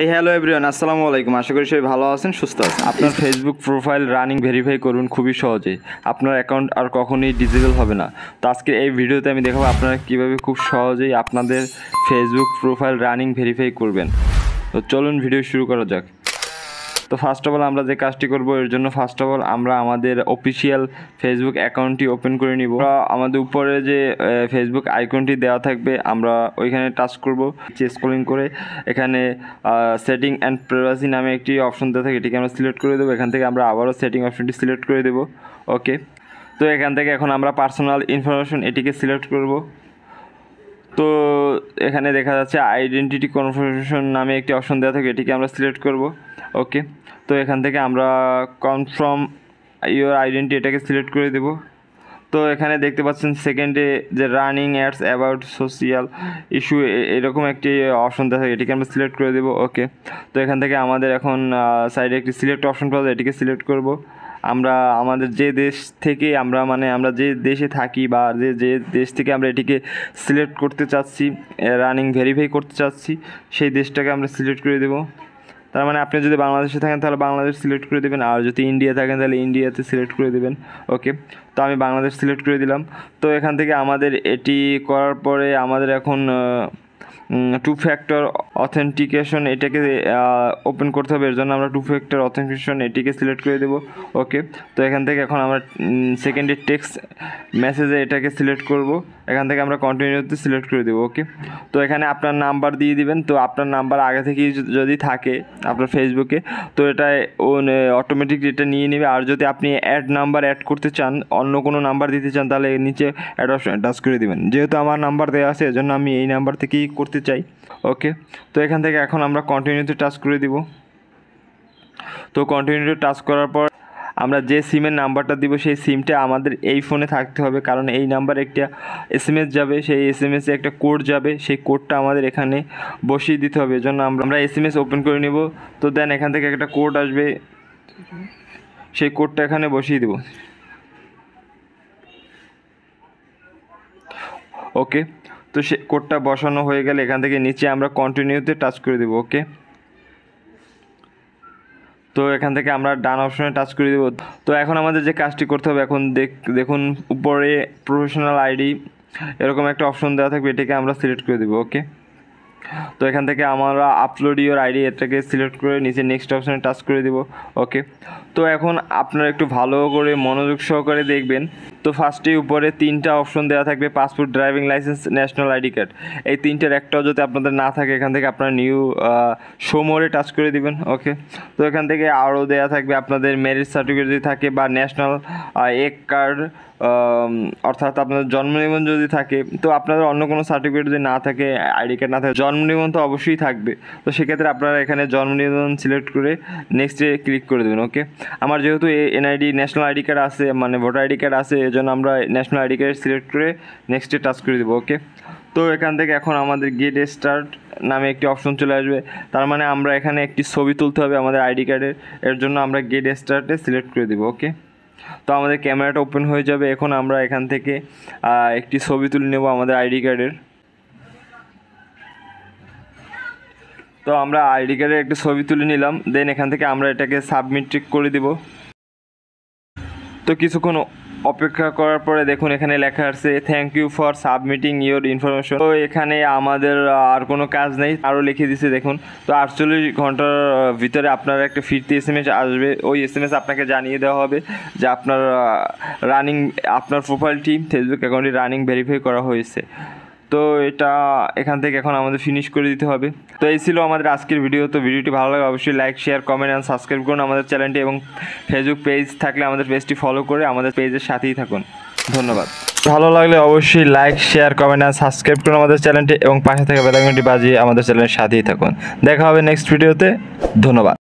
Hello everyone, আসসালামু আলাইকুম। আশা করি সবাই ভালো আছেন, সুস্থ আছেন। আপনার ফেসবুক প্রোফাইল রানিং ভেরিফাই করুন খুবই সহজেই। আপনার অ্যাকাউন্ট আর কখনোই ডিজেবল হবে না। তো আজকে এই ভিডিওতে আমি দেখাবো আপনারা কীভাবে খুব সহজেই আপনাদের ফেসবুক প্রোফাইল রানিং ভেরিফাই করবেন। তো চলুন ভিডিও শুরু করা যাক। তো ফার্স্ট অফ অল আমরা যে কাজটি করব, এর জন্য ফার্স্ট অফ অল আমরা আমাদের অফিসিয়াল ফেসবুক অ্যাকাউন্টটি ওপেন করে নিব। আমাদের উপরে যে ফেসবুক আইকনটি দেওয়া থাকবে আমরা ওইখানে টাচ করব। স্ক্রলিং করে এখানে সেটিং অ্যান্ড প্রাইভেসি নামে একটি অপশন দেওয়া থাকে, এটিকে আমরা সিলেক্ট করে দেবো। এখান থেকে আমরা আবারও সেটিং অপশনটি সিলেক্ট করে দেবো। ওকে, তো এখান থেকে এখন আমরা পার্সোনাল ইনফরমেশন এটিকে সিলেক্ট করব। তো এখানে দেখা যাচ্ছে আইডেন্টিটি কনফার্মেশন নামে একটি অপশন দেওয়া থাকে, এটিকে আমরা সিলেক্ট করব। ওকে, তো এখান থেকে আমরা কনফার্ম ইওর আইডেন্টিটি এটাকে সিলেক্ট করে দেব। তো এখানে দেখতে পাচ্ছেন সেকেন্ডে যে running ads about social issue এরকম একটি অপশন দেওয়া থাকে, এটিকে আমরা সিলেক্ট করে দেব। ওকে, তো এখান থেকে আমাদের এখন সাইডে একটি সিলেক্ট অপশন পাওয়া যায়, এটিকে সিলেক্ট করব। আমরা আমাদের যে দেশ থেকে আমরা যে দেশে থাকি বা যে দেশ থেকে আমরা এটিকে সিলেক্ট করতে চাচ্ছি, রানিং ভেরিফাই করতে চাচ্ছি, সেই দেশটাকে আমরা সিলেক্ট করে দেব। তার মানে আপনি যদি বাংলাদেশে থাকেন তাহলে বাংলাদেশ সিলেক্ট করে দেবেন, আর যদি ইন্ডিয়া থাকেন তাহলে ইন্ডিয়াতে সিলেক্ট করে দেবেন। ওকে, তো আমি বাংলাদেশ সিলেক্ট করে দিলাম। তো এখান থেকে আমাদের এটি করার পরে আমাদের এখন টু ফ্যাক্টর অথেন্টিকেশন এটাকে ওপেন করতে হবে। এর জন্য আমরা টু ফ্যাক্টর অথেন্টিকেশন এটিকে সিলেক্ট করে দেবো। ওকে, তো এখান থেকে এখন আমরা সেকেন্ডে টেক্সট মেসেজে এটাকে সিলেক্ট করব। এখান থেকে আমরা কন্টিনিউতে সিলেক্ট করে দেবো। ওকে, তো এখানে আপনার নাম্বার দিয়ে দিবেন। তো আপনার নাম্বার আগে থেকেই যদি থাকে আপনার ফেসবুকে, তো এটা অটোমেটিক এটা নিয়ে নেবে। আর যদি আপনি নাম্বার অ্যাড করতে চান, অন্য কোনো নাম্বার দিতে চান, তাহলে নিচে অ্যাড অপশন টাচ করে দেবেন। যেহেতু আমার নাম্বার দেওয়া আছে এজন্য আমি এই নাম্বার থেকেই করতে চাই। ওকে, তো এখান থেকে এখন আমরা কন্টিনিউতে টাচ করে দিব। তো কন্টিনিউতে টাচ করার পর আমরা যে সিমের নাম্বারটা দিব সেই সিমটা আমাদের এই ফোনে থাকতে হবে, কারণ এই নাম্বারে একটা SMS যাবে, সেই SMSে একটা কোড যাবে, সেই কোডটা আমাদের এখানে বসিয়ে দিতে হবে। এজন্য আমরা SMS ওপেন করে নিব। তো দেন এখান থেকে একটা কোড আসবে, সেই কোডটা এখানে বসিয়ে দেব। ওকে, তো সে কোডটা বসানো হয়ে গেলে এখান থেকে নিচে আমরা কন্টিনিউতে টাচ করে দেব। ওকে, তো এখান থেকে আমরা ডান অপশনে টাচ করে দেব। তো এখন আমাদের যে কাজটি করতে হবে, এখন দেখুন উপরে প্রফেশনাল আইডি এরকম একটা অপশন দেওয়া থাকবে, এটাকে আমরা সিলেক্ট করে দেব। ওকে, তো এখান থেকে আমরা আপলোড ইওর আইডি এটাকে সিলেক্ট করে নিচে নেক্সট অপশনে টাচ করে দেব। ওকে, তো এখন আপনারা একটু ভালো করে মনোযোগ সহকারে দেখবেন। তো ফার্স্টেই উপরে তিনটা অপশন দেওয়া থাকবে, passport, driving licence, national ID card. এই তিনটার একটাও যদি আপনাদের না থাকে, এখান থেকে আপনারা নিউ শো মোরে টাচ করে দিবেন। ওকে, তো এখান থেকে আরও দেওয়া থাকবে আপনাদের ম্যারেজ সার্টিফিকেট যদি থাকে বা ন্যাশনাল এক কার্ড, অর্থাৎ আপনাদের জন্ম নিবন্ধন যদি থাকে। তো আপনাদের অন্য কোনো সার্টিফিকেট যদি না থাকে, আইডি কার্ড না থাকে, জন্ম নিবন্ধন তো অবশ্যই থাকবে। তো সেক্ষেত্রে আপনারা এখানে জন্ম নিবন্ধন সিলেক্ট করে নেক্সটে ক্লিক করে দেবেন। ওকে, আমার যেহেতু NID ন্যাশনাল আইডি কার্ড আছে, মানে ভোটার আইডি কার্ড আছে, এই জন্য আমরা ন্যাশনাল আইডি কার্ড সিলেক্ট করে নেক্সটে টাচ করে দেবো। ওকে, তো এখান থেকে এখন আমাদের গেট স্টার্ট নামে একটি অপশন চলে আসবে। তার মানে আমরা এখানে একটি ছবি তুলতে হবে আমাদের আইডি কার্ডের, এর জন্য আমরা গেট স্টার্টে সিলেক্ট করে দেবো। ওকে, তো আমাদের ক্যামেরাটা ওপেন হয়ে যাবে। এখন আমরা এখান থেকে একটি ছবি তুলে নেব আমাদের আইডি কার্ডের। তো আমরা আইডি কার্ডের একটি ছবি তুলে নিলাম। দেন এখান থেকে আমরা এটাকে সাবমিট করে দিব। তো কিছুক্ষণ অপেক্ষা করার পরে দেখুন এখানে লেখা আছে thank you for submitting your information. তো এখানে আমাদের আর কোনো কাজ নেই, আরও লিখে দিচ্ছে দেখুন। তো 48 ঘন্টার ভিতরে আপনার একটা ফিরতি SMS আসবে। ওই SMS আপনাকে জানিয়ে দেওয়া হবে যে আপনার আপনার প্রোফাইলটি ফেসবুক অ্যাকাউন্টটি রানিং ভেরিফাই করা হয়েছে। তো এটা এখান থেকে এখন আমাদের ফিনিশ করে দিতে হবে। তো এই ছিল আমাদের আজকের ভিডিও। তো ভিডিওটি ভালো লাগে অবশ্যই like, share, comment and subscribe করুন আমাদের চ্যানেলটি, এবং ফেসবুক পেজ থাকলে আমাদের পেজটি ফলো করে আমাদের পেজের সাথেই থাকুন। ধন্যবাদ। ভালো লাগলে অবশ্যই like, share, comment and subscribe করুন আমাদের চ্যানেলটি, এবং পাশে থাকা বেল আইকনটি বাজিয়ে আমাদের চ্যানেলের সাথেই থাকুন। দেখা হবে নেক্সট ভিডিওতে। ধন্যবাদ।